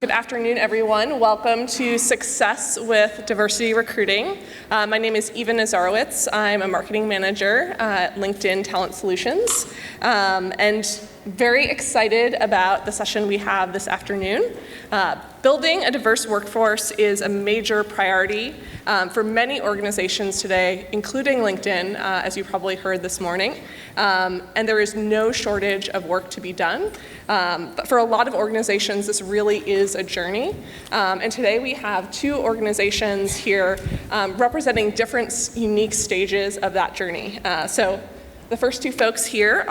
Good afternoon, everyone. Welcome to Success with Diversity Recruiting. My name is Eva Nazarowitz. I'm a marketing manager at LinkedIn Talent Solutions, and very excited about the session we have this afternoon. Building a diverse workforce is a major priority for many organizations today, including LinkedIn, as you probably heard this morning. And there is no shortage of work to be done. But for a lot of organizations, this really is a journey. And today we have two organizations here representing different unique stages of that journey. So the first two folks here,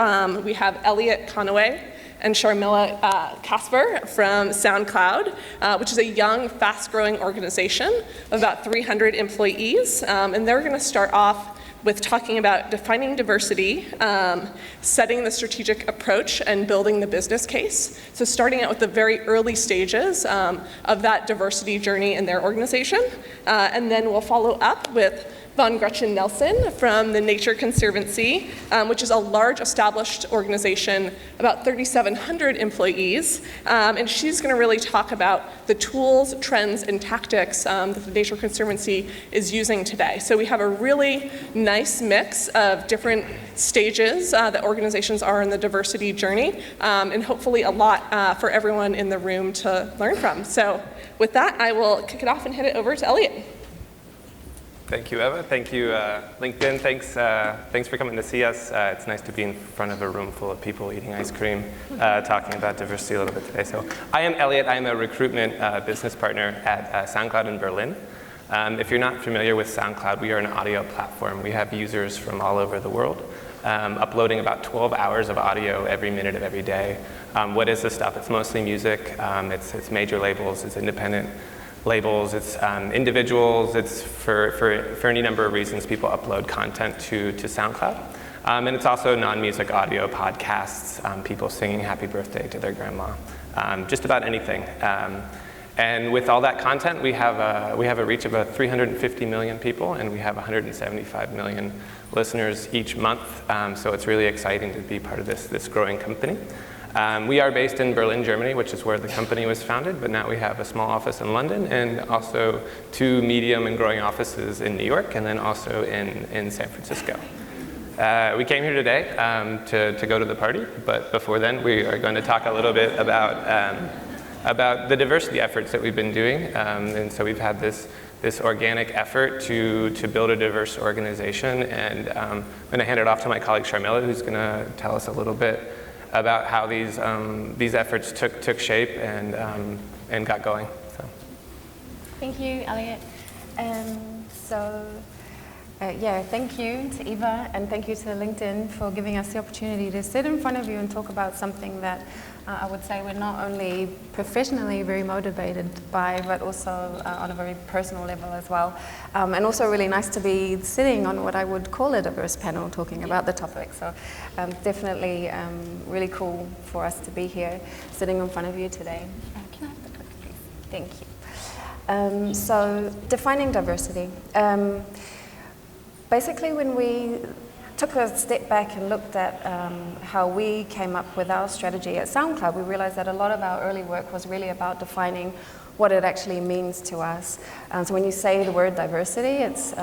we have Elliot Conaway and Sharmila Kasper from SoundCloud, which is a young, fast-growing organization of about 300 employees. And they're going to start off with talking about defining diversity, setting the strategic approach, and building the business case. So starting out with the very early stages of that diversity journey in their organization. And then we'll follow up with Von Gretchen Nelson from the Nature Conservancy, which is a large established organization, about 3,700 employees. And she's going to really talk about the tools, trends, and tactics that the Nature Conservancy is using today. So we have a really nice mix of different stages that organizations are in the diversity journey, and hopefully a lot for everyone in the room to learn from. So with that, I will kick it off and hand it over to Elliot. Thank you, Eva. Thank you, LinkedIn. Thanks for coming to see us. It's nice to be in front of a room full of people eating ice cream, talking about diversity a little bit today. So I am Elliot. I'm a recruitment business partner at SoundCloud in Berlin. If you're not familiar with SoundCloud, we are an audio platform. We have users from all over the world, uploading about 12 hours of audio every minute of every day. What is this stuff? It's mostly music. It's major labels. It's independent labels, it's individuals, it's for any number of reasons people upload content to SoundCloud. And it's also non-music audio podcasts, people singing happy birthday to their grandma, just about anything. And with all that content, we have a reach of about 350 million people, and we have 175 million listeners each month. So it's really exciting to be part of this growing company. We are based in Berlin, Germany, which is where the company was founded, but now we have a small office in London and also two medium and growing offices in New York and then also in San Francisco. We came here today to go to the party, but before then we are going to talk a little bit about the diversity efforts that we've been doing. And so we've had this organic effort to build a diverse organization, and I'm going to hand it off to my colleague Sharmila, who's going to tell us a little bit about how these efforts took shape and got going. So. Thank you, Elliot. Thank you to Eva, and thank you to LinkedIn for giving us the opportunity to sit in front of you and talk about something that I would say we're not only professionally very motivated by, but also on a very personal level as well. And also really nice to be sitting on what I would call a diverse panel talking about the topic. So definitely really cool for us to be here sitting in front of you today. Can I have the clicker, please? Thank you. So defining diversity. Basically, when we took a step back and looked at how we came up with our strategy at SoundCloud, we realized that a lot of our early work was really about defining what it actually means to us. So when you say the word diversity, it's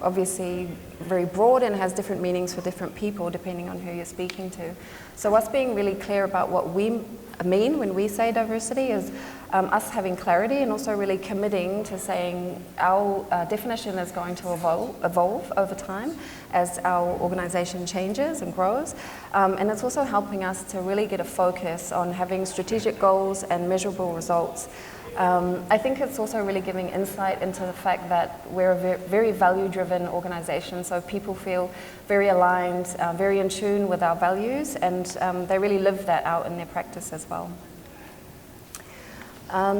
obviously very broad and has different meanings for different people depending on who you're speaking to. So us being really clear about what we mean when we say diversity is us having clarity and also really committing to saying our definition is going to evolve over time as our organization changes and grows. And it's also helping us to really get a focus on having strategic goals and measurable results. I think it's also really giving insight into the fact that we're a very value-driven organization, so people feel very aligned, very in tune with our values, and they really live that out in their practice as well.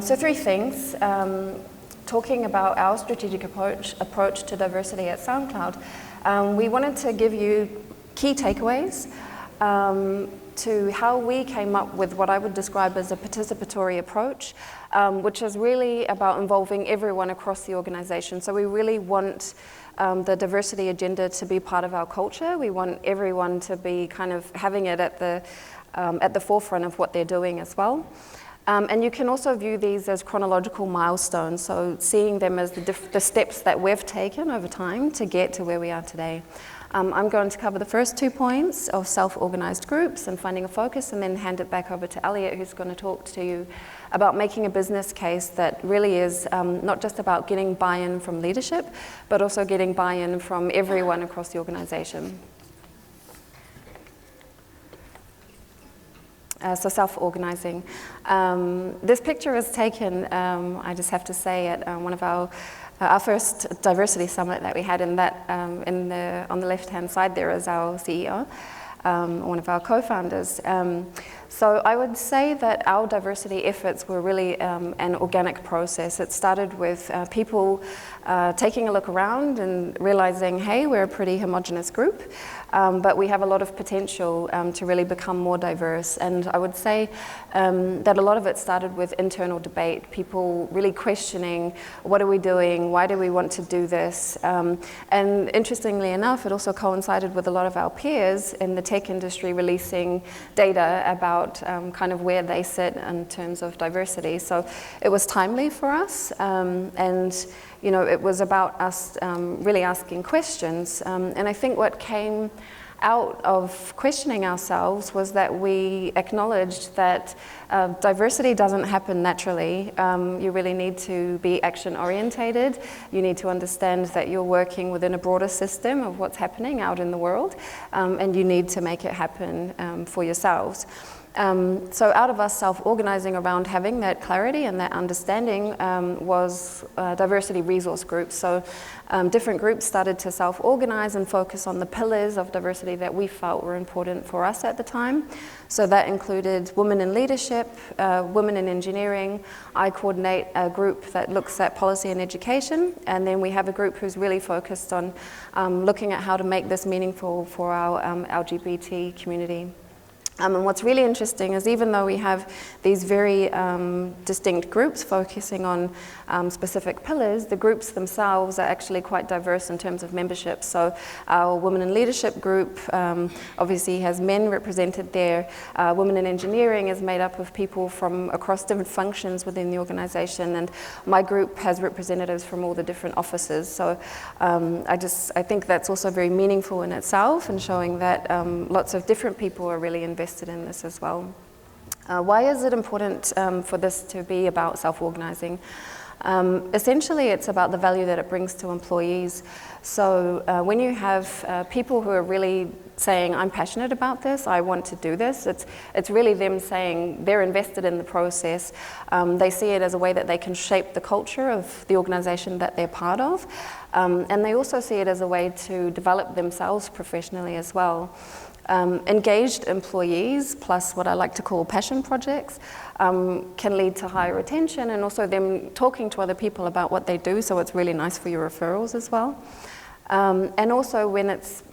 So three things. Talking about our strategic approach to diversity at SoundCloud, we wanted to give you key takeaways to how we came up with what I would describe as a participatory approach, which is really about involving everyone across the organization. So we really want the diversity agenda to be part of our culture. We want everyone to be kind of having it at the forefront of what they're doing as well. And you can also view these as chronological milestones, so seeing them as the steps that we've taken over time to get to where we are today. I'm going to cover the first 2 points of self-organized groups and finding a focus, and then hand it back over to Elliot, who's going to talk to you about making a business case that really is not just about getting buy-in from leadership, but also getting buy-in from everyone across the organization. So self-organizing. This picture was taken, I just have to say, at one of our first diversity summit that we had. In that, on the left-hand side there is our CEO, one of our co-founders. So I would say that our diversity efforts were really an organic process. It started with people taking a look around and realizing, hey, we're a pretty homogenous group, but we have a lot of potential to really become more diverse. And I would say that a lot of it started with internal debate, people really questioning, what are we doing? Why do we want to do this? And interestingly enough, it also coincided with a lot of our peers in the tech industry releasing data about kind of where they sit in terms of diversity. So it was timely for us, and you know, it was about us really asking questions. And I think what came out of questioning ourselves was that we acknowledged that diversity doesn't happen naturally. You really need to be action orientated. You need to understand that you're working within a broader system of what's happening out in the world, and you need to make it happen for yourselves. So out of us self-organizing around having that clarity and that understanding was diversity resource groups. So different groups started to self-organize and focus on the pillars of diversity that we felt were important for us at the time. So that included women in leadership, women in engineering. I coordinate a group that looks at policy and education, and then we have a group who's really focused on looking at how to make this meaningful for our LGBT community. And what's really interesting is even though we have these very distinct groups focusing on specific pillars, the groups themselves are actually quite diverse in terms of membership. So our Women in Leadership group obviously has men represented there. Women in Engineering is made up of people from across different functions within the organization, and my group has representatives from all the different offices. So I think that's also very meaningful in itself, and showing that lots of different people are really invested in this as well. Why is it important for this to be about self-organizing? Essentially, it's about the value that it brings to employees. So when you have people who are really saying, I'm passionate about this, I want to do this, it's really them saying they're invested in the process. They see it as a way that they can shape the culture of the organization that they're part of. And they also see it as a way to develop themselves professionally as well. Engaged employees, plus what I like to call passion projects, can lead to higher retention, and also them talking to other people about what they do, so it's really nice for your referrals as well. And also when it's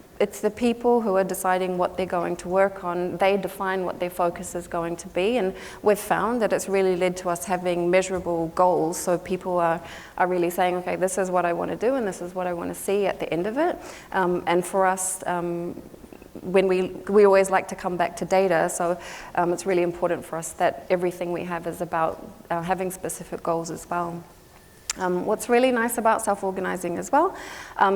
the people who are deciding what they're going to work on, they define what their focus is going to be, and we've found that it's really led to us having measurable goals, so people are really saying, okay, this is what I want to do, and this is what I want to see at the end of it. And for us, when we always like to come back to data, so it's really important for us that everything we have is about having specific goals as well. What's really nice about self-organizing as well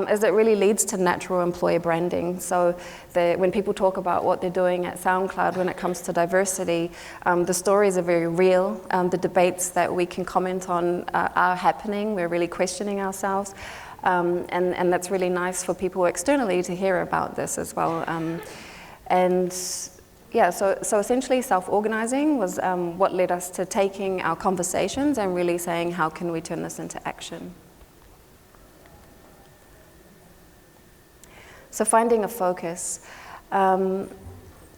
is it really leads to natural employer branding. So when people talk about what they're doing at SoundCloud when it comes to diversity, the stories are very real. The debates that we can comment on are happening. We're really questioning ourselves. And that's really nice for people externally to hear about this as well. So essentially self-organizing was what led us to taking our conversations and really saying, how can we turn this into action? So finding a focus. There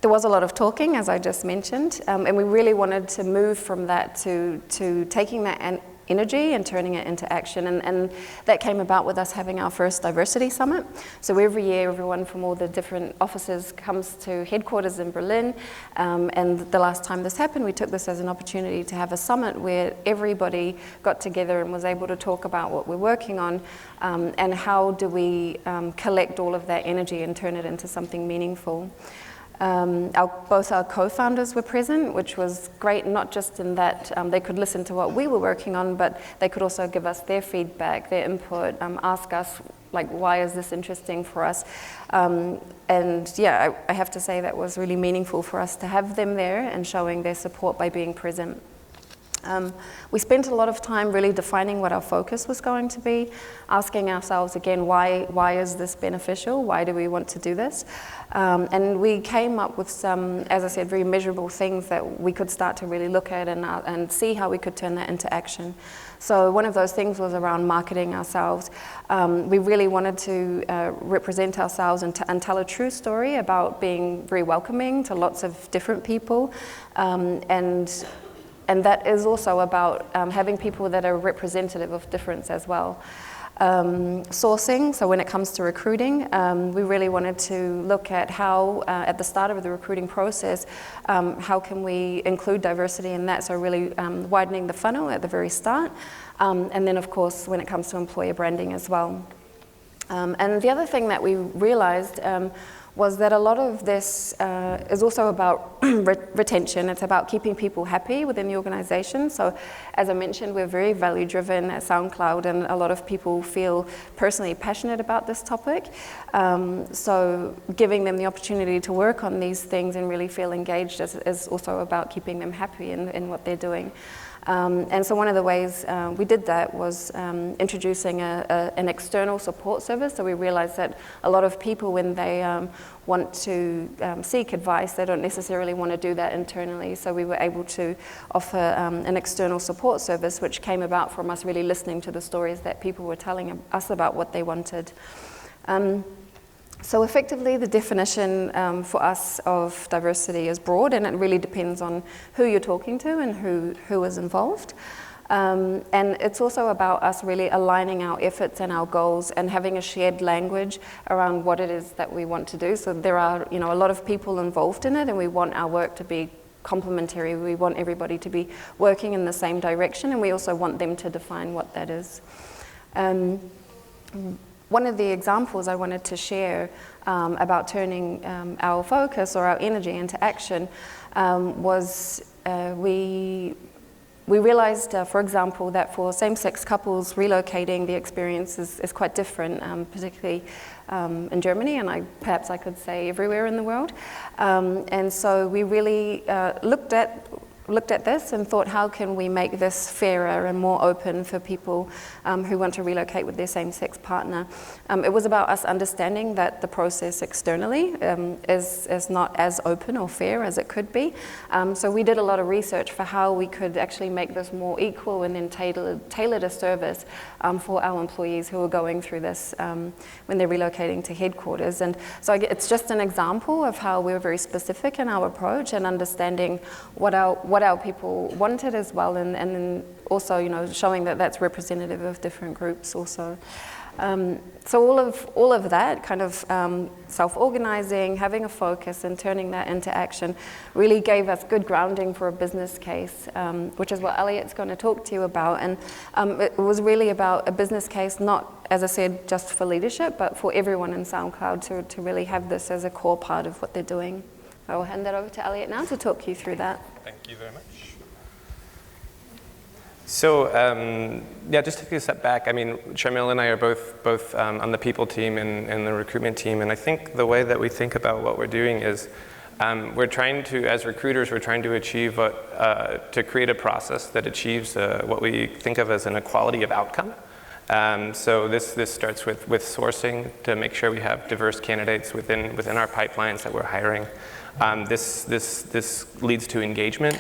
was a lot of talking, as I just mentioned, and we really wanted to move from that to taking that energy and turning it into action, and that came about with us having our first diversity summit. So every year everyone from all the different offices comes to headquarters in Berlin, and the last time this happened we took this as an opportunity to have a summit where everybody got together and was able to talk about what we're working on, and how do we collect all of that energy and turn it into something meaningful. Both our co-founders were present, which was great, not just in that they could listen to what we were working on, but they could also give us their feedback, their input, ask us, like, why is this interesting for us? And yeah, I have to say that was really meaningful for us to have them there and showing their support by being present. We spent a lot of time really defining what our focus was going to be, asking ourselves again, why is this beneficial? Why do we want to do this? And we came up with some, as I said, very measurable things that we could start to really look at and see how we could turn that into action. So one of those things was around marketing ourselves. We really wanted to represent ourselves and tell a true story about being very welcoming to lots of different people, and that is also about having people that are representative of difference as well. Sourcing, so when it comes to recruiting, we really wanted to look at how, at the start of the recruiting process, how can we include diversity in that, so really widening the funnel at the very start, and then of course when it comes to employer branding as well. And the other thing that we realized was that a lot of this is also about retention. It's about keeping people happy within the organization. So as I mentioned, we're very value-driven at SoundCloud, and a lot of people feel personally passionate about this topic. So giving them the opportunity to work on these things and really feel engaged is also about keeping them happy in what they're doing. And so one of the ways we did that was introducing an external support service. So we realized that a lot of people, when they want to seek advice, they don't necessarily want to do that internally. So we were able to offer an external support service, which came about from us really listening to the stories that people were telling us about what they wanted. So effectively, the definition for us of diversity is broad, and it really depends on who you're talking to and who is involved. And it's also about us really aligning our efforts and our goals and having a shared language around what it is that we want to do. So there are, a lot of people involved in it, and we want our work to be complementary. We want everybody to be working in the same direction, and we also want them to define what that is. One of the examples I wanted to share about turning our focus or our energy into action was we realized, for example, that for same-sex couples relocating, the experience is quite different, particularly in Germany, and perhaps I could say everywhere in the world. And so we really looked at this and thought, how can we make this fairer and more open for people who want to relocate with their same-sex partner? It was about us understanding that the process externally is not as open or fair as it could be. So we did a lot of research for how we could actually make this more equal and then tailored a service for our employees who are going through this when they're relocating to headquarters. And so it's just an example of how we're very specific in our approach and understanding what our people wanted as well, and then also showing that that's representative of different groups also. So all of that kind of self-organizing, having a focus and turning that into action really gave us good grounding for a business case, which is what Elliot's going to talk to you about. And it was really about a business case, not, as I said, just for leadership, but for everyone in SoundCloud to really have this as a core part of what they're doing. I'll hand that over to Elliot now to talk you through that. Thank you very much. So just taking a step back, I mean, Sharmila and I are both on the people team and the recruitment team, and I think the way that we think about what we're doing is we're trying to, as recruiters, we're trying to achieve to create a process that achieves what we think of as an equality of outcome. So this starts with sourcing to make sure we have diverse candidates within our pipelines that we're hiring. This leads to engagement,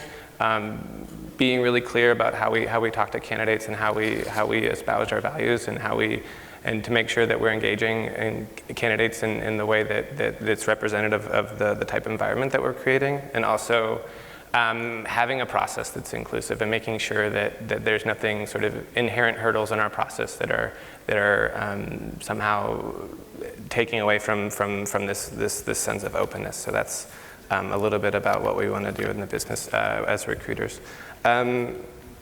being really clear about how we talk to candidates and how we espouse our values and to make sure that we're engaging in candidates in the way that's representative of the type of environment that we're creating, and also having a process that's inclusive and making sure that there's nothing sort of inherent hurdles in our process that are somehow taking away from this sense of openness. So that's a little bit about what we want to do in the business as recruiters.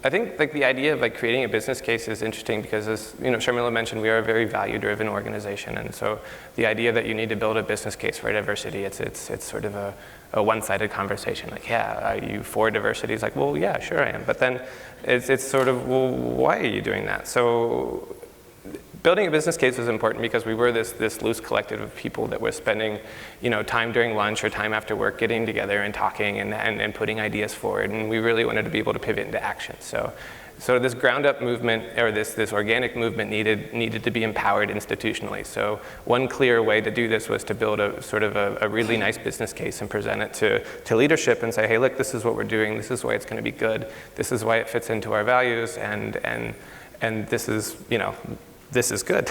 I think like the idea of like creating a business case is interesting because, as Sharmila mentioned, we are a very value-driven organization, and so the idea that you need to build a business case for diversity, it's sort of a one-sided conversation. Like, yeah, are you for diversity? It's like, well, yeah, sure I am. But then it's sort of, well, why are you doing that? So building a business case was important because we were this loose collective of people that was spending, time during lunch or time after work getting together and talking and putting ideas forward, and we really wanted to be able to pivot into action. So this ground-up movement, or this organic movement needed to be empowered institutionally. So one clear way to do this was to build a sort of a really nice business case and present it to leadership and say, hey, look, this is what we're doing, this is why it's going to be good, this is why it fits into our values, and this is, this is good.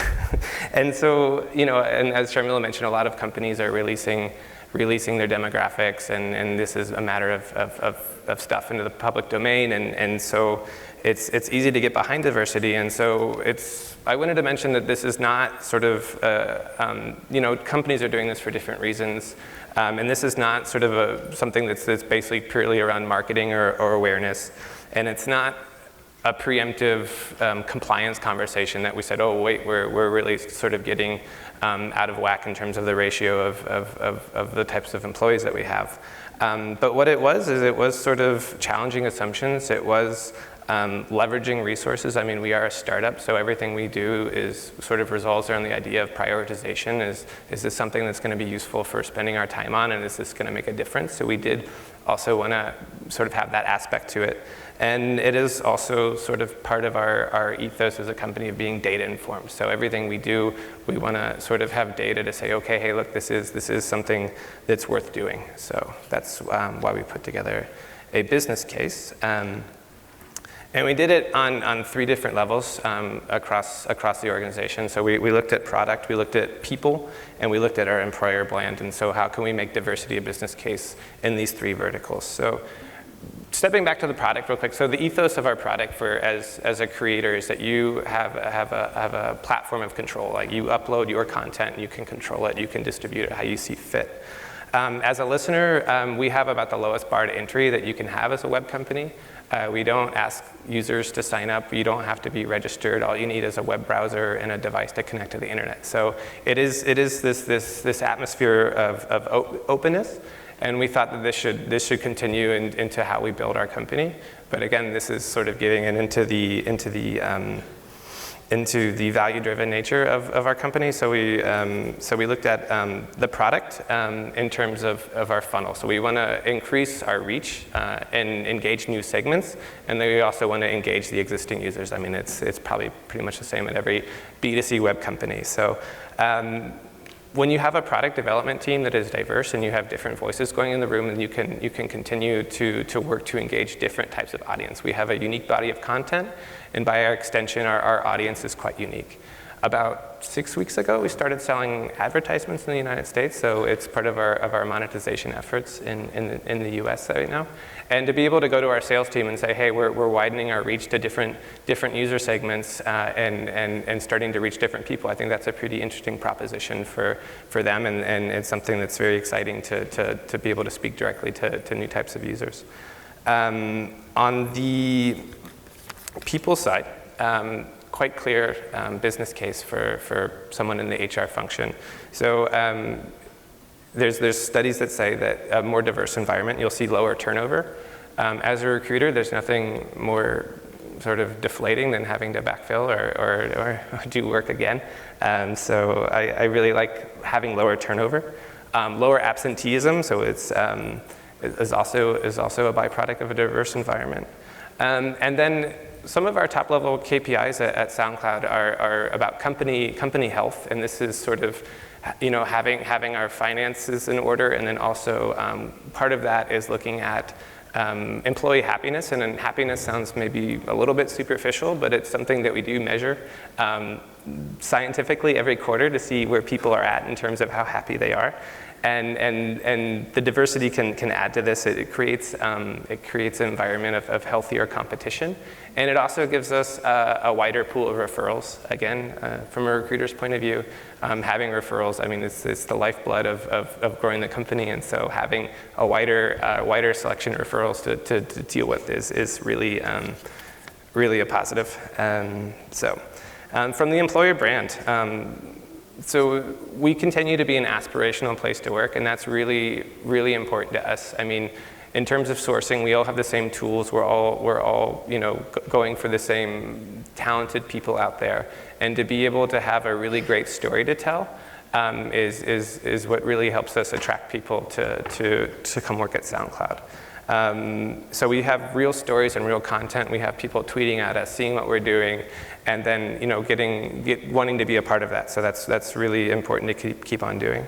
And so, and as Sharmila mentioned, a lot of companies are releasing their demographics, and this is a matter of stuff into the public domain, and so it's easy to get behind diversity. And so I wanted to mention that this is not sort of, companies are doing this for different reasons, and this is not sort of something that's basically purely around marketing or awareness, and it's not a preemptive compliance conversation that we said, oh wait, we're really sort of getting out of whack in terms of the ratio of the types of employees that we have. But what it was is it was sort of challenging assumptions. It was leveraging resources. I mean, we are a startup, so everything we do is sort of resolves around the idea of prioritization. Is this something that's going to be useful for spending our time on, and is this going to make a difference? So we did also want to sort of have that aspect to it. And it is also sort of part of our ethos as a company of being data informed. So everything we do, we want to sort of have data to say, okay, hey, look, this is something that's worth doing. So that's why we put together a business case. And we did it on 3 different levels across the organization. So we looked at product, we looked at people, and we looked at our employer brand. And so how can we make diversity a business case in these 3 verticals? So stepping back to the product real quick. So the ethos of our product as a creator is that you have a platform of control. Like, you upload your content, you can control it, you can distribute it how you see fit. As a listener, we have about the lowest bar to entry that you can have as a web company. We don't ask users to sign up. You don't have to be registered. All you need is a web browser and a device to connect to the internet. So it is this atmosphere of openness, and we thought that this should continue into how we build our company. But again, this is sort of getting into the value-driven nature of our company. So we looked at the product in terms of our funnel. So we want to increase our reach and engage new segments, and then we also want to engage the existing users. I mean, it's probably pretty much the same at every B2C web company. So when you have a product development team that is diverse and you have different voices going in the room, and you can continue to work to engage different types of audience. We have a unique body of content, and by our extension, our audience is quite unique. About 6 weeks ago, we started selling advertisements in the United States, so it's part of our monetization efforts in the US right now. And to be able to go to our sales team and say, hey, we're widening our reach to different user segments and starting to reach different people, I think that's a pretty interesting proposition for them, and it's something that's very exciting to be able to speak directly to new types of users. On the people side, quite clear business case for someone in the HR function. So there's studies that say that a more diverse environment, you'll see lower turnover. As a recruiter, there's nothing more sort of deflating than having to backfill or do work again. So I really like having lower turnover. Lower absenteeism, so it's is also a byproduct of a diverse environment. And then some of our top-level KPIs at SoundCloud are about company health, and this is sort of, having our finances in order, and then also part of that is looking at employee happiness, and then happiness sounds maybe a little bit superficial, but it's something that we do measure scientifically every quarter to see where people are at in terms of how happy they are. And the diversity can add to this. It creates an environment of healthier competition, and it also gives us a wider pool of referrals. Again, from a recruiter's point of view, having referrals, I mean, it's the lifeblood of growing the company, and so having a wider selection of referrals to deal with is really really a positive. From the employer brand, so we continue to be an aspirational place to work, and that's really, really important to us. I mean, in terms of sourcing, we all have the same tools. We're all going for the same talented people out there, and to be able to have a really great story to tell is what really helps us attract people to come work at SoundCloud. So we have real stories and real content. We have people tweeting at us, seeing what we're doing, and then wanting to be a part of that. So that's really important to keep on doing.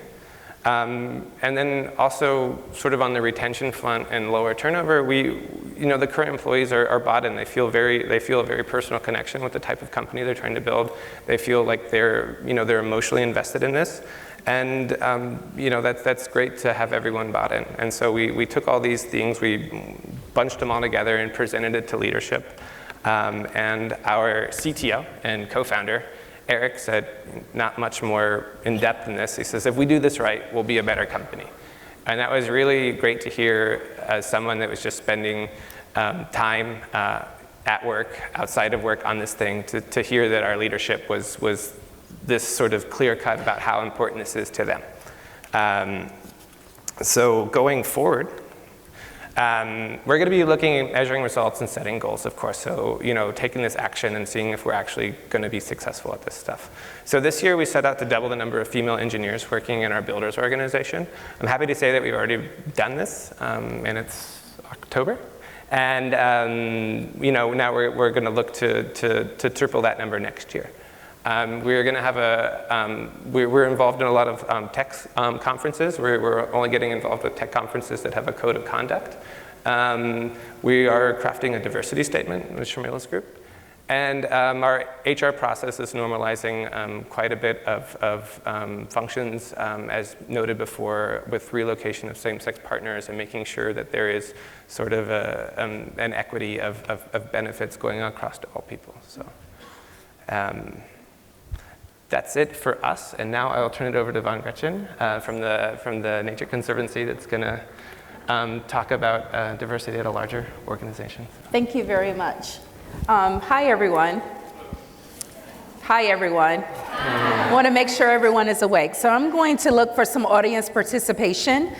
And then also sort of on the retention front and lower turnover, the current employees are bought in. They feel a very personal connection with the type of company they're trying to build. They feel like they're emotionally invested in this. And that's great to have everyone bought in. And so we took all these things, we bunched them all together and presented it to leadership. And our CTO and co-founder, Eric, said not much more in depth than this. He says, if we do this right, we'll be a better company. And that was really great to hear as someone that was just spending time at work, outside of work on this thing, to hear that our leadership was this sort of clear cut about how important this is to them. So going forward, we're going to be looking at measuring results and setting goals, of course. So, taking this action and seeing if we're actually going to be successful at this stuff. So this year we set out to double the number of female engineers working in our builders organization. I'm happy to say that we've already done this, and it's October. And now we're going to look to triple that number next year. We're going to have we're involved in a lot of tech conferences. We're only getting involved with tech conferences that have a code of conduct. We are crafting a diversity statement with Sharmila's group. And our HR process is normalizing quite a bit of functions, as noted before, with relocation of same-sex partners and making sure that there is sort of an equity of benefits going across to all people. So. That's it for us, and now I'll turn it over to Von Gretchen from the Nature Conservancy that's going to talk about diversity at a larger organization. Thank you very much. Hi, everyone. Hi, everyone. I want to make sure everyone is awake. So I'm going to look for some audience participation.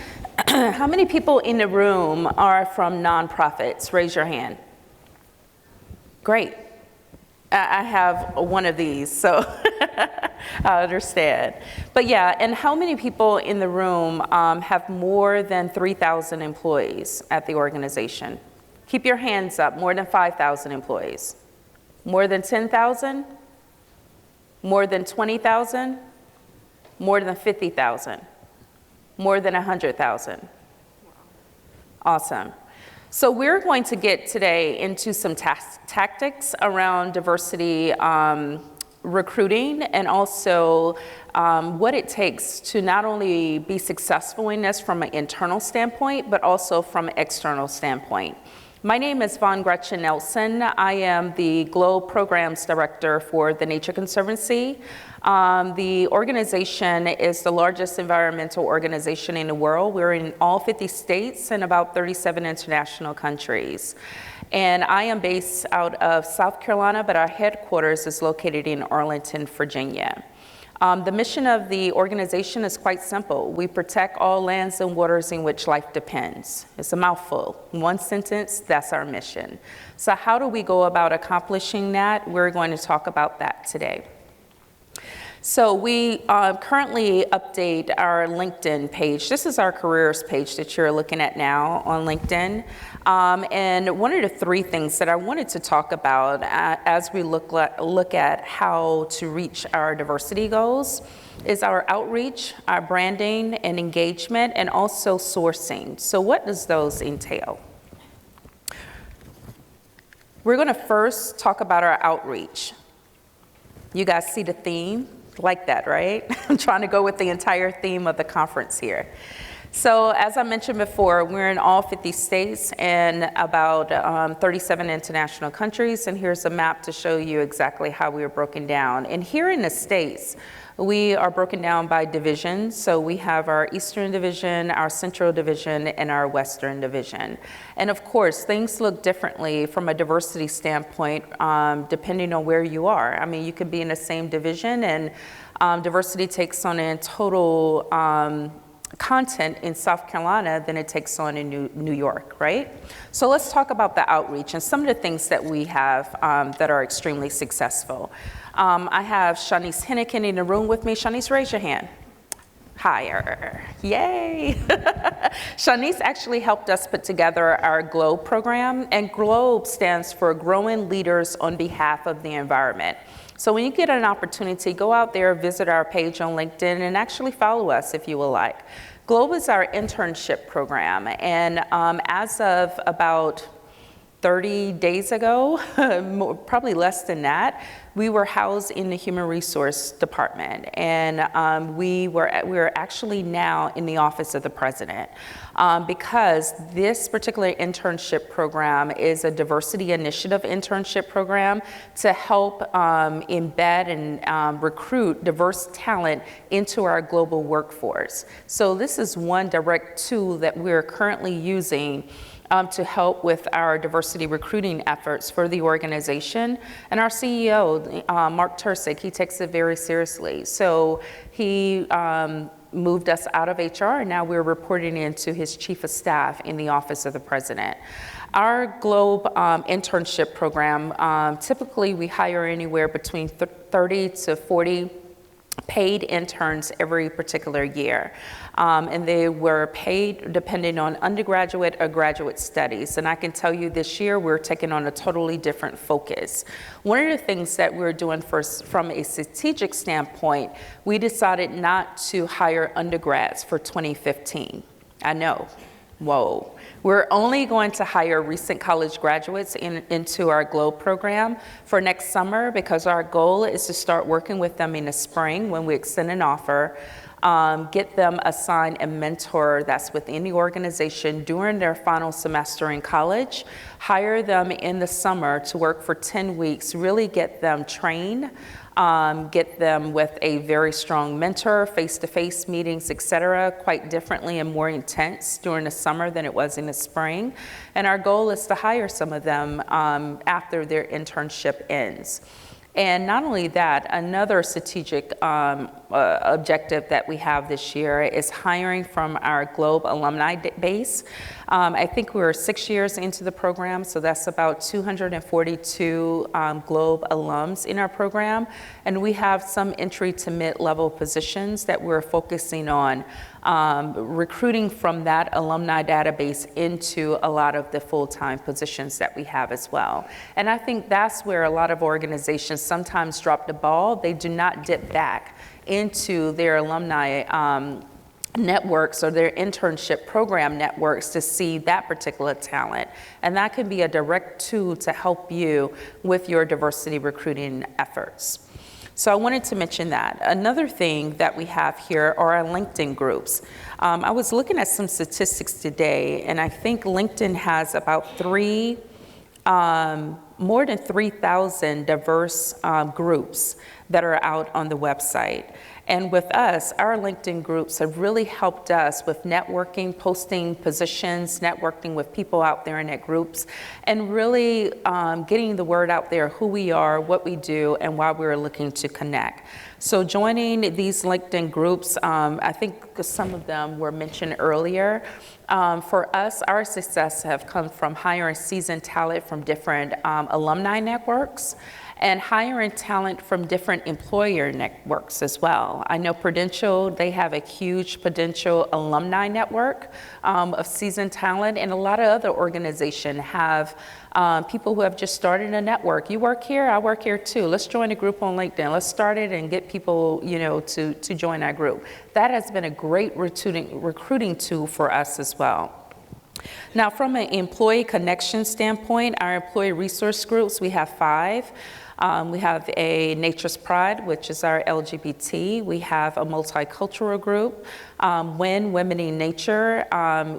How many people in the room are from nonprofits? Raise your hand. Great. I have one of these, so I understand. But yeah, and how many people in the room have more than 3,000 employees at the organization? Keep your hands up. More than 5,000 employees. More than 10,000? More than 20,000? More than 50,000? More than 100,000? Awesome. So we're going to get today into some tactics around diversity recruiting, and also what it takes to not only be successful in this from an internal standpoint, but also from an external standpoint. My name is Von Gretchen Nelson. I am the Global Programs Director for the Nature Conservancy. The organization is the largest environmental organization in the world. We're in all 50 states and about 37 international countries. And I am based out of South Carolina, but our headquarters is located in Arlington, Virginia. The mission of the organization is quite simple. We protect all lands and waters in which life depends. It's a mouthful. In one sentence, that's our mission. So how do we go about accomplishing that? We're going to talk about that today. So we currently update our LinkedIn page. This is our careers page that you're looking at now on LinkedIn. And one of the three things that I wanted to talk about as we look at how to reach our diversity goals is our outreach, our branding and engagement, and also sourcing. So what does those entail? We're going to first talk about our outreach. You guys see the theme? Like that, right? I'm trying to go with the entire theme of the conference here. So as I mentioned before, we're in all 50 states and about 37 international countries, and here's a map to show you exactly how we are broken down. And here in the states, we are broken down by division. So we have our Eastern Division, our Central Division, and our Western Division. And of course, things look differently from a diversity standpoint, depending on where you are. I mean, you could be in the same division, and diversity takes on a total content in South Carolina than it takes on in New York, right? So let's talk about the outreach and some of the things that we have that are extremely successful. I have Shanice Hennigan in the room with me. Shanice, raise your hand. Higher. Yay. Shanice actually helped us put together our GLOBE program, and GLOBE stands for Growing Leaders on Behalf of the Environment. So when you get an opportunity, go out there, visit our page on LinkedIn, and actually follow us if you would like. GLOBE is our internship program, and as of about 30 days ago, probably less than that, we were housed in the Human Resource Department, and we're actually now in the Office of the President, because this particular internship program is a diversity initiative internship program to help embed and recruit diverse talent into our global workforce. So this is one direct tool that we're currently using to help with our diversity recruiting efforts for the organization. And our CEO, Mark Tursick, he takes it very seriously. So he moved us out of HR, and now we're reporting into his chief of staff in the Office of the President. Our GLOBE internship program, typically we hire anywhere between 30 to 40 paid interns every particular year. And they were paid depending on undergraduate or graduate studies. And I can tell you this year, we're taking on a totally different focus. One of the things that we're doing first from a strategic standpoint, we decided not to hire undergrads for 2015. I know, whoa. We're only going to hire recent college graduates into our GLOBE program for next summer, because our goal is to start working with them in the spring when we extend an offer, get them assigned a mentor that's within the organization during their final semester in college, hire them in the summer to work for 10 weeks, really get them trained, get them with a very strong mentor, face-to-face meetings, et cetera, quite differently and more intense during the summer than it was in the spring. And our goal is to hire some of them after their internship ends. And not only that, another strategic objective that we have this year is hiring from our GLOBE alumni base. I think we're 6 years into the program, so that's about 242 GLOBE alums in our program. And we have some entry to mid-level positions that we're focusing on recruiting from that alumni database into a lot of the full-time positions that we have as well. And I think that's where a lot of organizations sometimes drop the ball. They do not dip back into their alumni networks or their internship program networks to see that particular talent. And that can be a direct tool to help you with your diversity recruiting efforts. So I wanted to mention that. Another thing that we have here are our LinkedIn groups. I was looking at some statistics today, and I think LinkedIn has about more than 3,000 diverse groups that are out on the website. And with us, our LinkedIn groups have really helped us with networking, posting positions, networking with people out there in that groups, and really getting the word out there, who we are, what we do, and why we're looking to connect. So joining these LinkedIn groups, I think some of them were mentioned earlier. For us, our success have come from hiring seasoned talent from different alumni networks, and hiring talent from different employer networks as well. I know Prudential, they have a huge Prudential alumni network of seasoned talent, and a lot of other organizations have people who have just started a network. You work here, I work here too. Let's join a group on LinkedIn. Let's start it and get people, to join our group. That has been a great recruiting tool for us as well. Now, from an employee connection standpoint, our employee resource groups, we have 5. We have a Nature's Pride, which is our LGBT. We have a multicultural group, Women in Nature.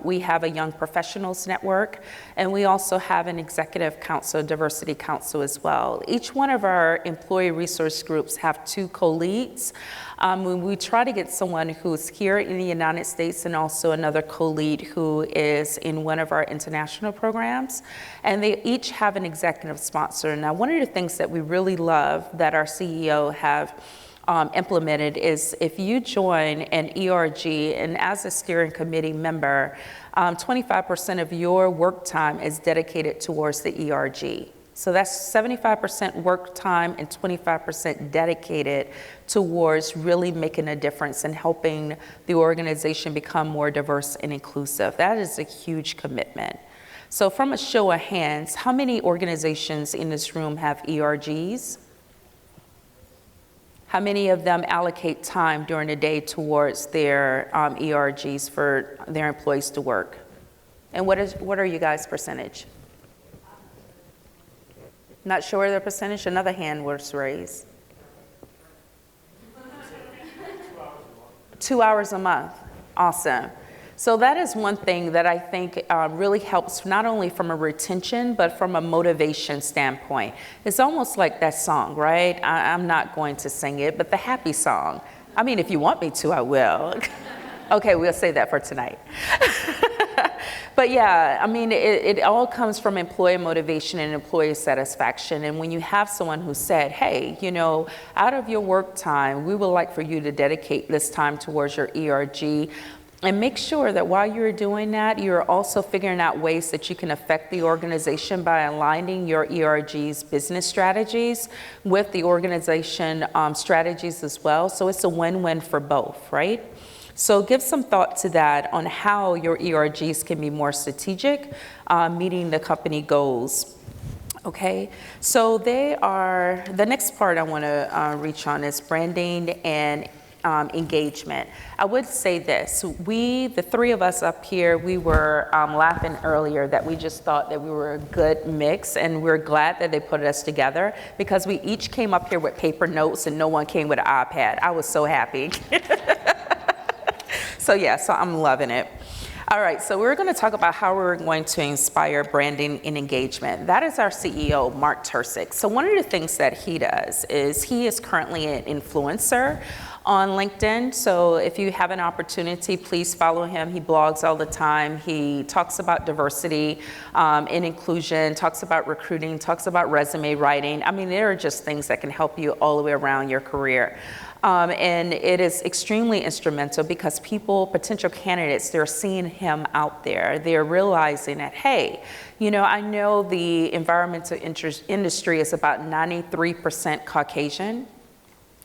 We have a Young Professionals Network, and we also have an Executive Council, Diversity Council as well. Each one of our employee resource groups have 2 co-leads. When we try to get someone who's here in the United States and also another co-lead who is in one of our international programs, and they each have an executive sponsor. Now, one of the things that we really love that our CEO have implemented is if you join an ERG and as a steering committee member, 25% of your work time is dedicated towards the ERG. So that's 75% work time and 25% dedicated towards really making a difference and helping the organization become more diverse and inclusive. That is a huge commitment. So from a show of hands, how many organizations in this room have ERGs? How many of them allocate time during the day towards their ERGs for their employees to work? And what are you guys' percentage? Not sure the percentage? Another hand was raised. 2 hours a month. Awesome. So that is one thing that I think really helps not only from a retention, but from a motivation standpoint. It's almost like that song, right? I'm not going to sing it, but the happy song. I mean, if you want me to, I will. Okay, we'll save that for tonight. But yeah, I mean, it all comes from employee motivation and employee satisfaction. And when you have someone who said, hey, you know, out of your work time, we would like for you to dedicate this time towards your ERG. And make sure that while you're doing that, you're also figuring out ways that you can affect the organization by aligning your ERG's business strategies with the organization strategies as well. So it's a win-win for both, right? So give some thought to that on how your ERGs can be more strategic, meeting the company goals. Okay, so the next part I want to reach on is branding and engagement. I would say this, the 3 of us up here, we were laughing earlier that we just thought that we were a good mix, and we're glad that they put us together because we each came up here with paper notes and no one came with an iPad. I was so happy. So yeah, so I'm loving it. All right, so we're going to talk about how we're going to inspire branding and engagement. That is our CEO, Mark Tersick. So one of the things that he does is he is currently an influencer on LinkedIn. So if you have an opportunity, please follow him. He blogs all the time. He talks about diversity and inclusion, talks about recruiting, talks about resume writing. I mean, there are just things that can help you all the way around your career. And it is extremely instrumental because potential candidates, they're seeing him out there. They're realizing that, hey, you know, I know the environmental industry is about 93% Caucasian.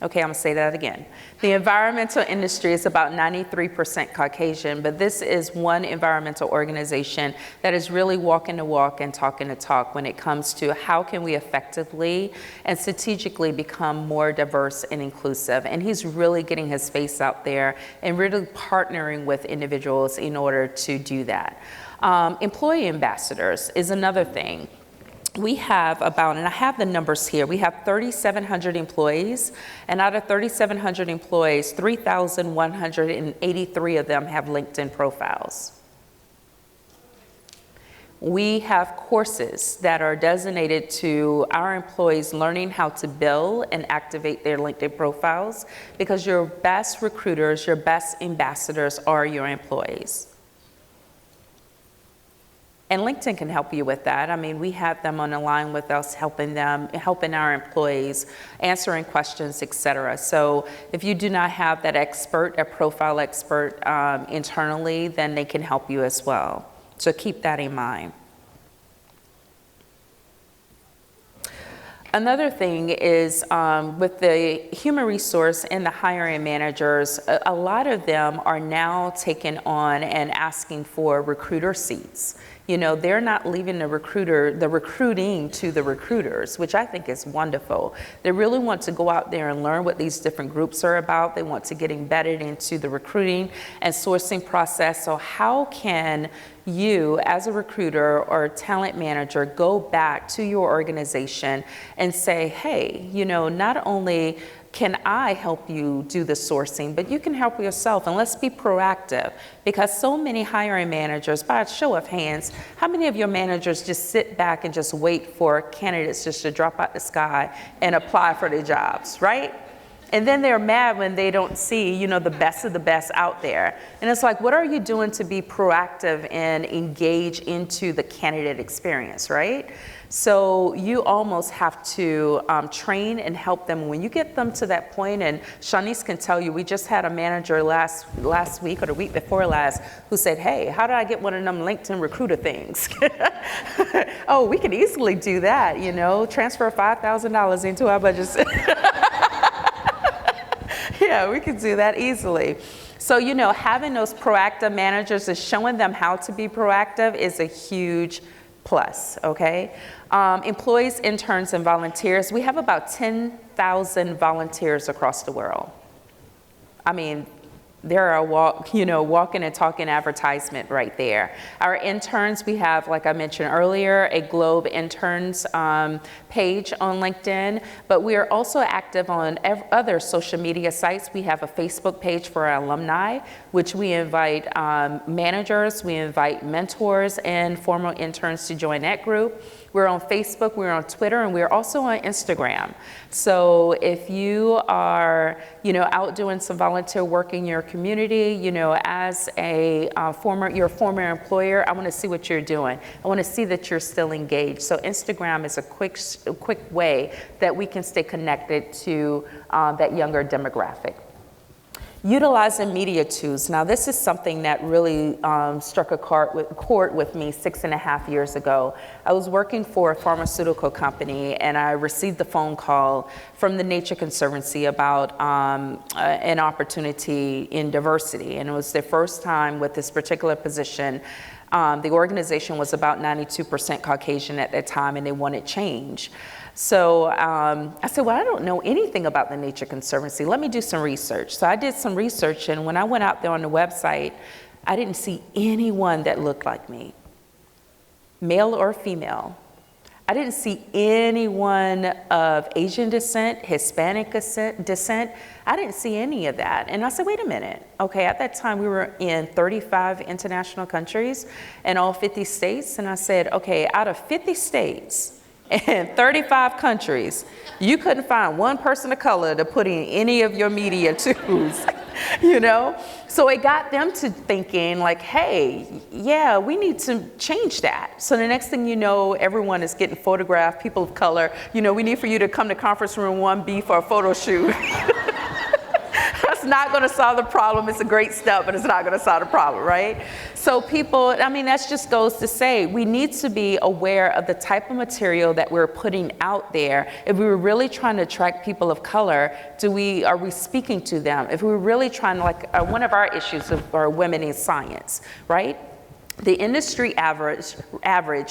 Okay, I'm gonna say that again. The environmental industry is about 93% Caucasian, but this is one environmental organization that is really walking the walk and talking the talk when it comes to how can we effectively and strategically become more diverse and inclusive. And he's really getting his face out there and really partnering with individuals in order to do that. Employee ambassadors is another thing. We have about, and I have the numbers here, we have 3,700 employees, and out of 3,700 employees, 3,183 of them have LinkedIn profiles. We have courses that are designated to our employees learning how to build and activate their LinkedIn profiles because your best recruiters, your best ambassadors are your employees. And LinkedIn can help you with that. I mean, we have them on the line with us, helping our employees, answering questions, et cetera. So if you do not have that expert, a profile expert internally, then they can help you as well. So keep that in mind. Another thing is with the human resource and the hiring managers, a lot of them are now taking on and asking for recruiter seats They're not leaving the recruiting to the recruiters, which I think is wonderful. They really want to go out there and learn what these different groups are about. They want to get embedded into the recruiting and sourcing process. So how can you, as a recruiter or talent manager, go back to your organization and say, hey, not only can I help you do the sourcing, but you can help yourself, and let's be proactive, because so many hiring managers, by a show of hands, how many of your managers just sit back and just wait for candidates just to drop out the sky and apply for their jobs, right? And then they're mad when they don't see, the best of the best out there. And it's like, what are you doing to be proactive and engage into the candidate experience, right? So you almost have to train and help them when you get them to that point. And Shanice can tell you, we just had a manager last week or the week before last who said, hey, how do I get one of them LinkedIn recruiter things? Oh, we could easily do that, transfer $5,000 into our budget. Yeah, we could do that easily. So, having those proactive managers and showing them how to be proactive is a huge plus, okay? Employees, interns, and volunteers. We have about 10,000 volunteers across the world. I mean, they're a walking and talking advertisement right there. Our interns, we have, like I mentioned earlier, a Globe Interns page on LinkedIn, but we are also active on other social media sites. We have a Facebook page for our alumni, which we invite managers, we invite mentors and former interns to join that group. We're on Facebook, we're on Twitter, and we're also on Instagram. So if you are, out doing some volunteer work in your community, as your former employer, I want to see what you're doing. I want to see that you're still engaged. So Instagram is a quick way that we can stay connected to that younger demographic. Utilizing media tools. Now, this is something that really struck a chord with me 6.5 years ago. I was working for a pharmaceutical company, and I received a phone call from the Nature Conservancy about an opportunity in diversity, and it was their first time with this particular position. The organization was about 92% Caucasian at that time, and they wanted change. So I said, well, I don't know anything about the Nature Conservancy. Let me do some research. So I did some research, and when I went out there on the website, I didn't see anyone that looked like me, male or female. I didn't see anyone of Asian descent, Hispanic descent. I didn't see any of that. And I said, wait a minute. Okay, at that time we were in 35 international countries and all 50 states. And I said, okay, out of 50 states, in 35 countries, you couldn't find one person of color to put in any of your media tools, So it got them to thinking like, hey, yeah, we need to change that. So the next thing you know, everyone is getting photographed, people of color. We need for you to come to conference room 1B for a photo shoot. That's not going to solve the problem. It's a great step, but it's not going to solve the problem, right? So that just goes to say, we need to be aware of the type of material that we're putting out there. If we were really trying to attract people of color, are we speaking to them? If we were really trying to, one of our issues are women in science, right? The industry average,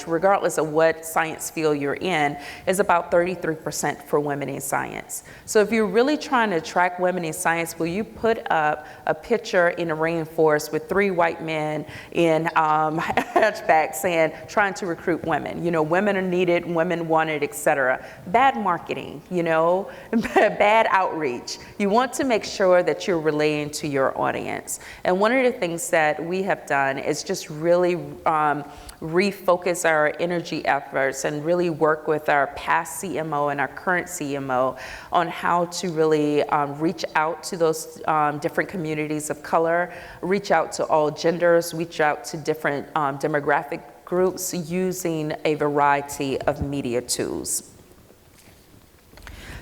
regardless of what science field you're in, is about 33% for women in science. So if you're really trying to attract women in science, will you put up a picture in the rainforest with 3 white men in hatchbacks trying to recruit women? Women are needed, women wanted, etc. Bad marketing, bad outreach. You want to make sure that you're relaying to your audience. And one of the things that we have done is just really refocus our energy efforts and really work with our past CMO and our current CMO on how to really reach out to those different communities of color, reach out to all genders, reach out to different demographic groups using a variety of media tools.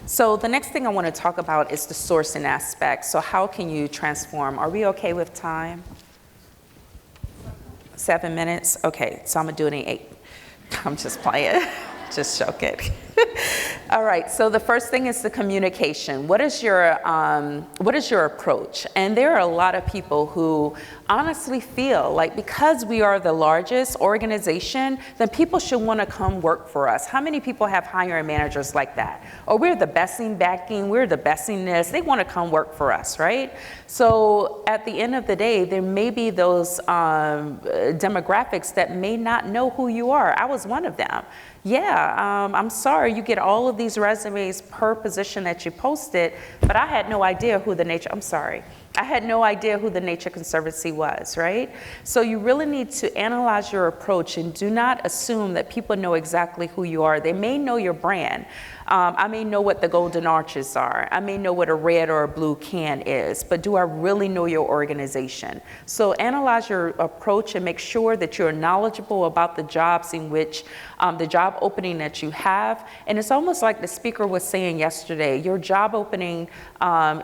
So the next thing I want to talk about is the sourcing aspect. So how can you transform? Are we okay with time? 7 minutes? Okay, so I'm gonna do it in 8. I'm just playing, just joking. All right, so the first thing is the communication. What is your approach? And there are a lot of people who honestly feel like because we are the largest organization, then people should want to come work for us. How many people have hiring managers like that? Or we're the best in backing, we're the best in this, they want to come work for us, right? So at the end of the day, there may be those demographics that may not know who you are. I was one of them. Yeah, I'm sorry, you get all of these resumes per position that you posted, but I had no idea who the Nature Conservancy was, right? So you really need to analyze your approach and do not assume that people know exactly who you are. They may know your brand. I may know what the golden arches are. I may know what a red or a blue can is, but do I really know your organization? So analyze your approach and make sure that you're knowledgeable about the jobs in which, the job opening that you have. And it's almost like the speaker was saying yesterday, your job opening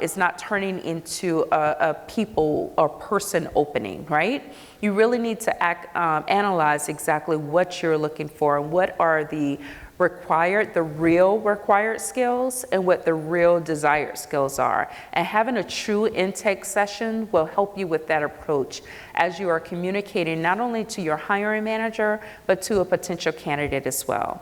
is not turning into a people or person opening, right? You really need to analyze exactly what you're looking for and what are the real required skills and what the real desired skills are. And having a true intake session will help you with that approach as you are communicating not only to your hiring manager, but to a potential candidate as well.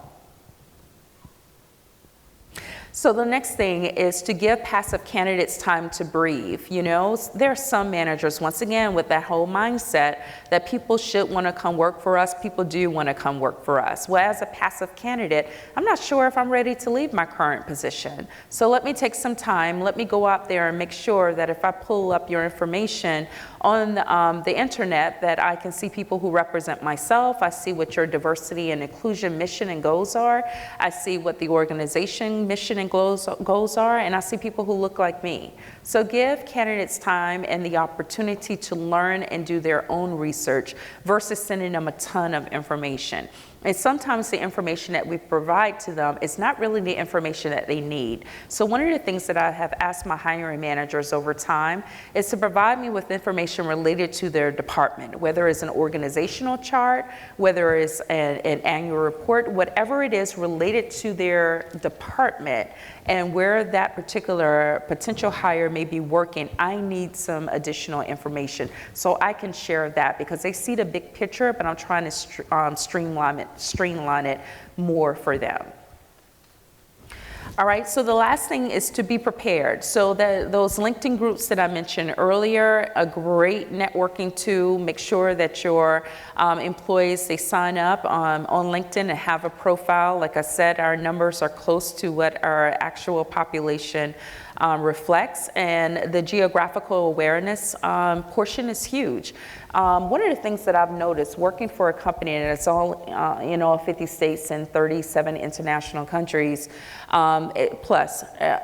So the next thing is to give passive candidates time to breathe. You know, there are some managers, once again, with that whole mindset that people should want to come work for us. People do want to come work for us. Well, as a passive candidate, I'm not sure if I'm ready to leave my current position. So let me take some time. Let me go out there and make sure that if I pull up your information on the internet, that I can see people who represent myself. I see what your diversity and inclusion mission and goals are. I see what the organization mission and goals are, and I see people who look like me. So give candidates time and the opportunity to learn and do their own research versus sending them a ton of information. And sometimes the information that we provide to them is not really the information that they need. So one of the things that I have asked my hiring managers over time is to provide me with information related to their department, whether it's an organizational chart, whether it's an annual report, whatever it is related to their department and where that particular potential hire may be working. I need some additional information so I can share that because they see the big picture, but I'm trying to streamline it more for them. All right, so the last thing is to be prepared. So those LinkedIn groups that I mentioned earlier, a great networking tool. Make sure that your employees, they sign up on LinkedIn and have a profile. Like I said, our numbers are close to what our actual population reflects, and the geographical awareness portion is huge. One of the things that I've noticed working for a company, and it's all in all 50 states and 37 international countries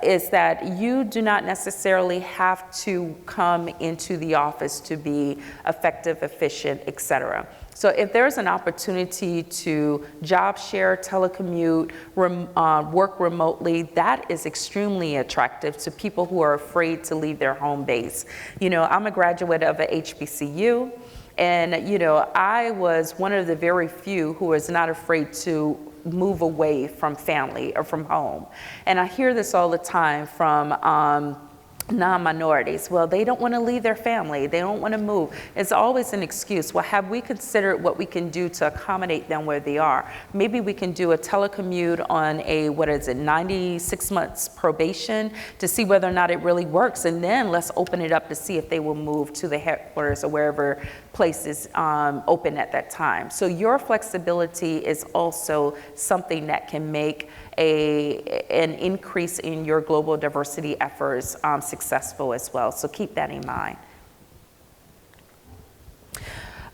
is that you do not necessarily have to come into the office to be effective, efficient, etc. So if there's an opportunity to job share, telecommute, work remotely, that is extremely attractive to people who are afraid to leave their home base. You know, I'm a graduate of a HBCU, and you know, I was one of the very few who was not afraid to move away from family or from home. And I hear this all the time from non-minorities. Well, they don't want to leave their family. They don't want to move. It's always an excuse. Well, have we considered what we can do to accommodate them where they are? Maybe we can do a telecommute on a, 96 months probation to see whether or not it really works. And then let's open it up to see if they will move to the headquarters or wherever place is open at that time. So your flexibility is also something that can make an increase in your global diversity efforts successful as well. So keep that in mind.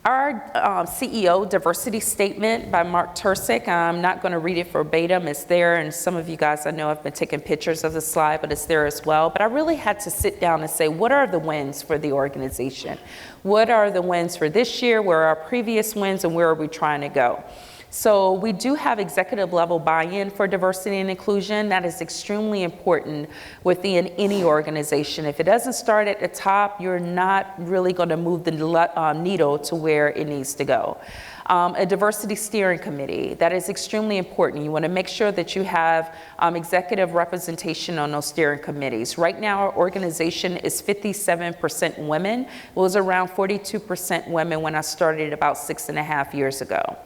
Our CEO diversity statement by Mark Tersick, I'm not going to read it verbatim. It's there, and some of you guys I know have been taking pictures of the slide, but it's there as well. But I really had to sit down and say, what are the wins for the organization? What are the wins for this year? Where are our previous wins, and where are we trying to go? So we do have executive level buy-in for diversity and inclusion. That is extremely important within any organization. If it doesn't start at the top, you're not really going to move the needle to where it needs to go. A diversity steering committee, that is extremely important. You want to make sure that you have executive representation on those steering committees. Right now, our organization is 57% women. It was around 42% women when I started about 6.5 years ago.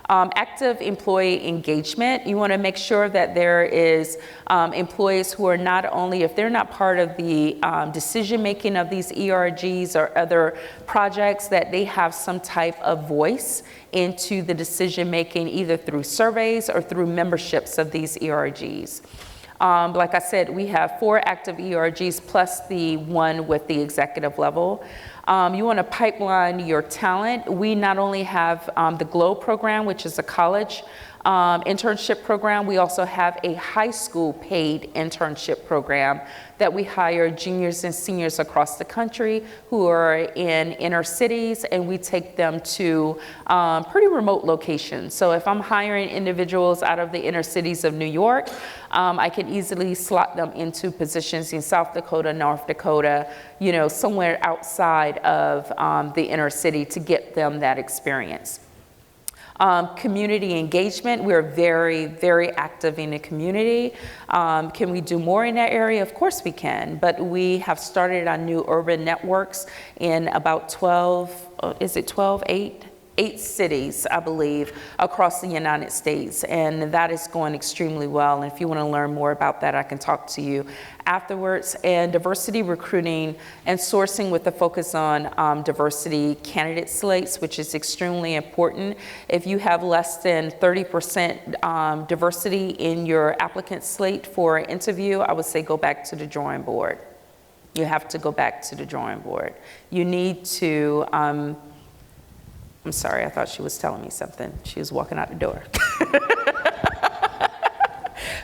Active employee engagement, you want to make sure that there is employees who are not only, if they're not part of the decision making of these ERGs or other projects, that they have some type of voice into the decision making, either through surveys or through memberships of these ERGs. Like I said, we have 4 active ERGs plus the one with the executive level. You want to pipeline your talent. We not only have the GLOW program, which is a college internship program, we also have a high school paid internship program that we hire juniors and seniors across the country who are in inner cities, and we take them to pretty remote locations. So if I'm hiring individuals out of the inner cities of New York, I can easily slot them into positions in South Dakota, North Dakota, you know, somewhere outside of the inner city to get them that experience. Community engagement, we're very, very active in the community. Can we do more in that area? Of course we can, but we have started on new urban networks in about 8 cities, I believe, across the United States, and that is going extremely well. And if you want to learn more about that, I can talk to you afterwards. And diversity recruiting and sourcing with a focus on diversity candidate slates, which is extremely important. If you have less than 30% diversity in your applicant slate for an interview, I would say go back to the drawing board. You have to go back to the drawing board. You need to, I'm sorry, I thought she was telling me something. She was walking out the door.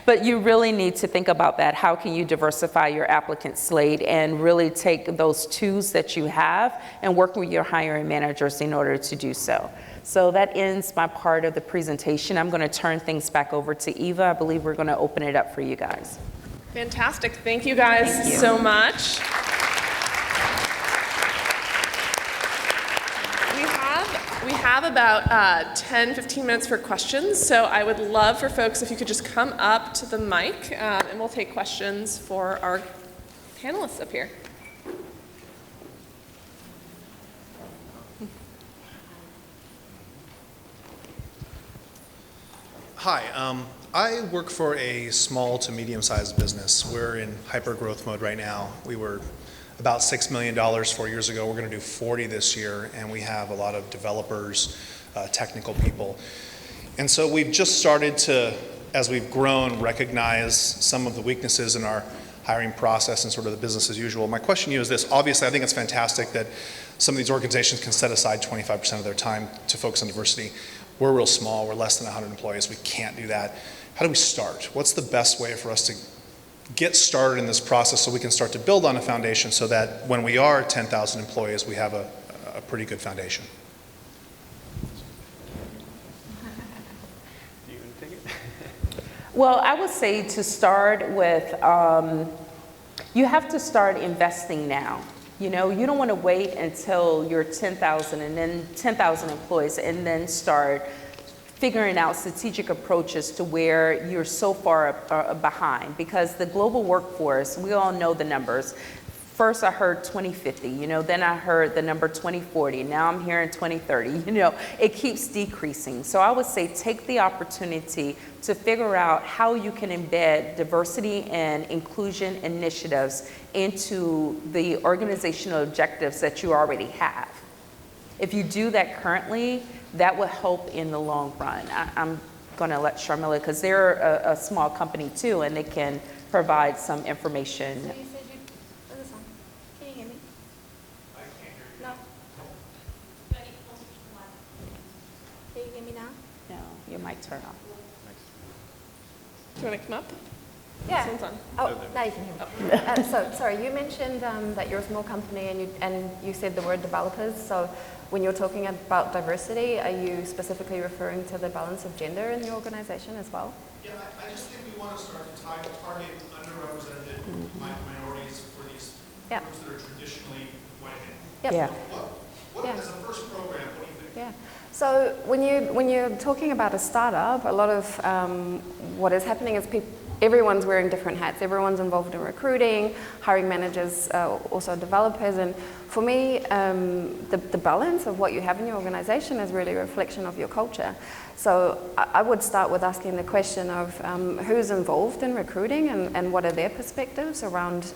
But you really need to think about that. How can you diversify your applicant slate and really take those tools that you have and work with your hiring managers in order to do so. So that ends my part of the presentation. I'm going to turn things back over to Eva. I believe we're going to open it up for you guys. Fantastic. Thank you guys so much. We have about 10, 15 minutes for questions, so I would love for folks if you could just come up to the mic and we'll take questions for our panelists up here. Hi, I work for a small to medium-sized business. We're in hyper-growth mode right now. We were about $6 million 4 years ago. We're going to do 40 this year, and we have a lot of developers, technical people. And so we've just started to, as we've grown, recognize some of the weaknesses in our hiring process and sort of the business as usual. My question to you is this. Obviously, I think it's fantastic that some of these organizations can set aside 25% of their time to focus on diversity. We're real small. We're less than 100 employees. We can't do that. How do we start? What's the best way for us to get started in this process so we can start to build on a foundation so that when we are 10,000 employees, we have a pretty good foundation? Do you want to take it? Well, I would say to start with, you have to start investing now. You know, you don't want to wait until you're 10,000 and then 10,000 employees and then start figuring out strategic approaches to where you're so far behind, because the global workforce, we all know the numbers. First I heard 2050, you know, then I heard the number 2040, now I'm hearing 2030, you know, it keeps decreasing. So I would say take the opportunity to figure out how you can embed diversity and inclusion initiatives into the organizational objectives that you already have. If you do that currently, that will help in the long run. I'm going to let Sharmila, because they're a small company too, and they can provide some information. So you said you, oh, this one. Can you hear me? I can't hear you. No. Can you hear me now? No, your mic turn off. Do you want to come up? Yeah. This one's on. Oh, now you can hear me. Sorry, you mentioned that you're a small company and you said the word developers. So when you're talking about diversity, are you specifically referring to the balance of gender in your organization as well? Yeah, I just think we want to start to target underrepresented minorities for these groups that are traditionally white. Yep. Yeah. What as a first program, what do you think? Yeah. So when you're talking about a startup, a lot of what is happening is everyone's wearing different hats. Everyone's involved in recruiting, hiring managers, also developers. And for me, the balance of what you have in your organization is really a reflection of your culture. So I would start with asking the question of who's involved in recruiting and what are their perspectives around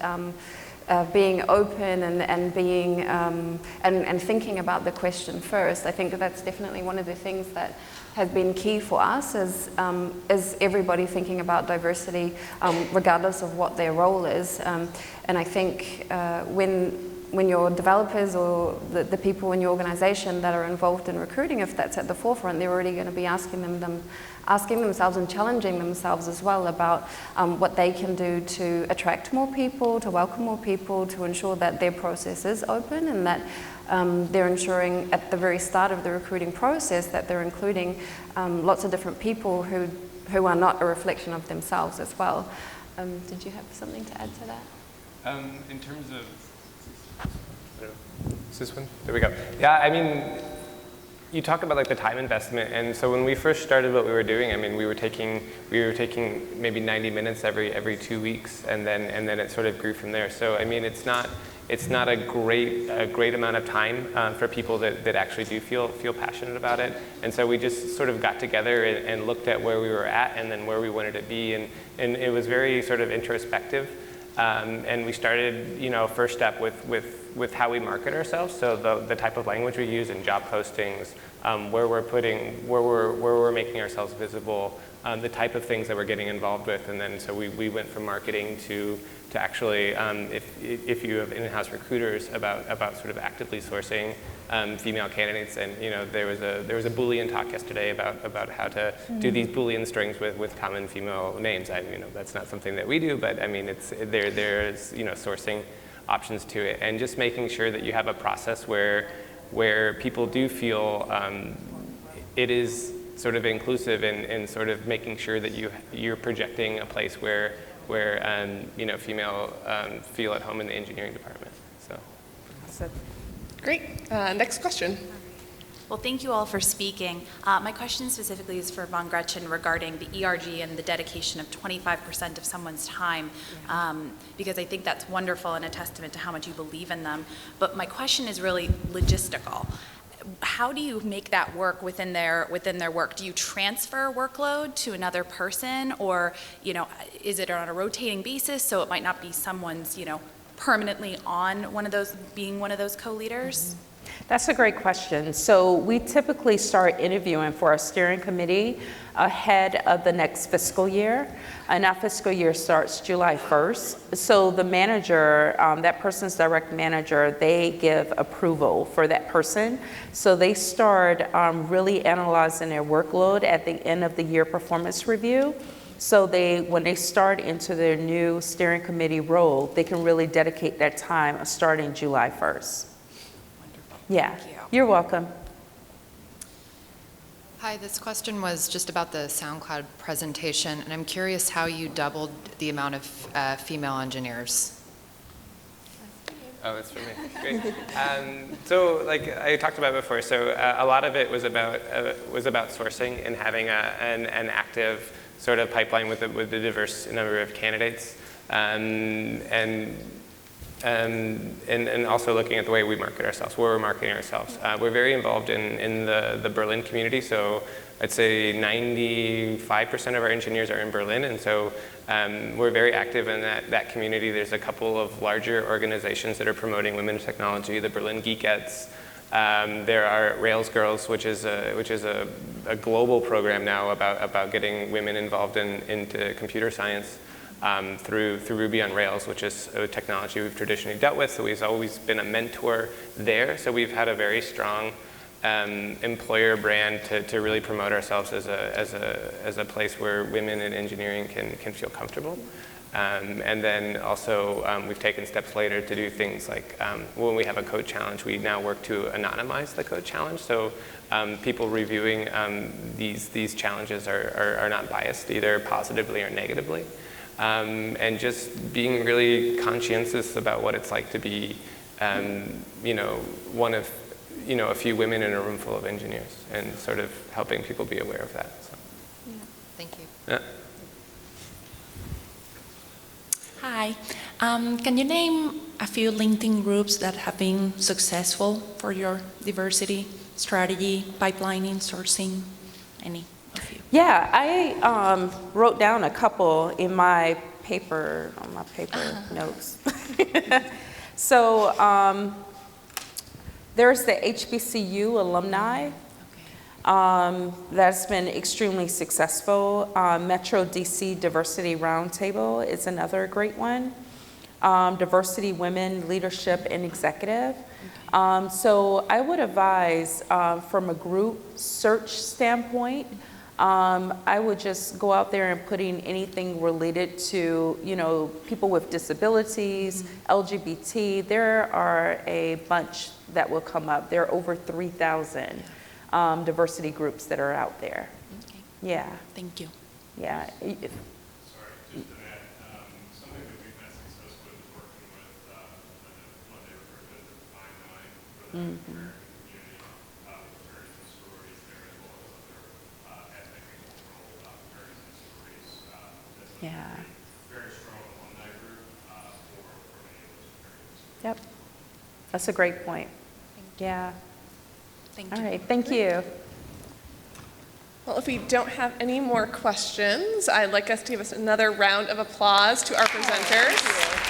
being open and being and thinking about the question first. I think that's definitely one of the things that has been key for us is everybody thinking about diversity regardless of what their role is. And I think when your developers or the people in your organization that are involved in recruiting, if that's at the forefront, they're already going to be asking themselves and challenging themselves as well about what they can do to attract more people, to welcome more people, to ensure that their process is open and that they're ensuring at the very start of the recruiting process that they're including lots of different people who are not a reflection of themselves as well. Did you have something to add to that? In terms of, is this one? There we go. Yeah, I mean, you talk about like the time investment, and so when we first started what we were doing, I mean, we were taking maybe 90 minutes every 2 weeks, and then it sort of grew from there. So I mean, it's not a great amount of time for people that actually do feel passionate about it. And so we just sort of got together and looked at where we were at and then where we wanted to be, and it was very sort of introspective. And we started, first step with how we market ourselves. So the type of language we use in job postings, where we're making ourselves visible, the type of things that we're getting involved with, and then so we went from marketing to actually, if you have in-house recruiters, about sort of actively sourcing female candidates. And there was a Boolean talk yesterday about how to do these Boolean strings with common female names. That's not something that we do, but I mean there's sourcing options to it, and just making sure that you have a process where people do feel it is sort of inclusive and sort of making sure that you're projecting a place where female feel at home in the engineering department. So. Great. Next question. Well, thank you all for speaking. My question specifically is for Von Gretchen regarding the ERG and the dedication of 25% of someone's time, because I think that's wonderful and a testament to how much you believe in them. But my question is really logistical. How do you make that work within their work? Do you transfer workload to another person, or is it on a rotating basis, so it might not be someone's permanently on one of those co-leaders? That's a great question. So we typically start interviewing for our steering committee ahead of the next fiscal year. And that fiscal year starts July 1st. So the manager, that person's direct manager, they give approval for that person. So they start really analyzing their workload at the end of the year performance review. So when they start into their new steering committee role, they can really dedicate their time starting July 1st. Yeah, Thank you. You're welcome. Hi, this question was just about the SoundCloud presentation, and I'm curious how you doubled the amount of female engineers. Oh, that's for me. Great. So, like I talked about before, so a lot of it was about sourcing and having an active sort of pipeline with a diverse number of candidates, and also looking at the way we market ourselves, where we're marketing ourselves. We're very involved in the Berlin community, so I'd say 95% of our engineers are in Berlin, and so we're very active in that community. There's a couple of larger organizations that are promoting women in technology, the Berlin Geekettes. There are Rails Girls, which is a global program now about getting women involved into computer science. Through Ruby on Rails, which is a technology we've traditionally dealt with, so we've always been a mentor there. So we've had a very strong employer brand to really promote ourselves as a place where women in engineering can feel comfortable. And then also we've taken steps later to do things like when we have a code challenge, we now work to anonymize the code challenge. So people reviewing these challenges are not biased either positively or negatively. And just being really conscientious about what it's like to be, one of, a few women in a room full of engineers, and sort of helping people be aware of that. So. Yeah. Thank you. Yeah. Hi. Can you name a few LinkedIn groups that have been successful for your diversity strategy, pipelining, sourcing, any of you? Yeah, I wrote down a couple in my paper, on my paper notes. So there's the HBCU alumni. That's been extremely successful. Metro DC Diversity Roundtable is another great one. Diversity Women Leadership and Executive. So I would advise from a group search standpoint, I would just go out there and put in anything related to, people with disabilities, LGBT. There are a bunch that will come up. There are over 3,000 diversity groups that are out there. Okay. Yeah. Thank you. Yeah. Sorry, just to add, something that we've had success with is working with what they refer to as the Define Line for the American community, fraternities and sororities there, as well as other ethnic and cultural fraternities and sororities. That's Yeah. a very strong alumni group for many of those fraternities. Yep. That's a great point. Yeah. Thank All you. right. Thank you. Well, if we don't have any more questions, I'd like us to give us another round of applause to our presenters.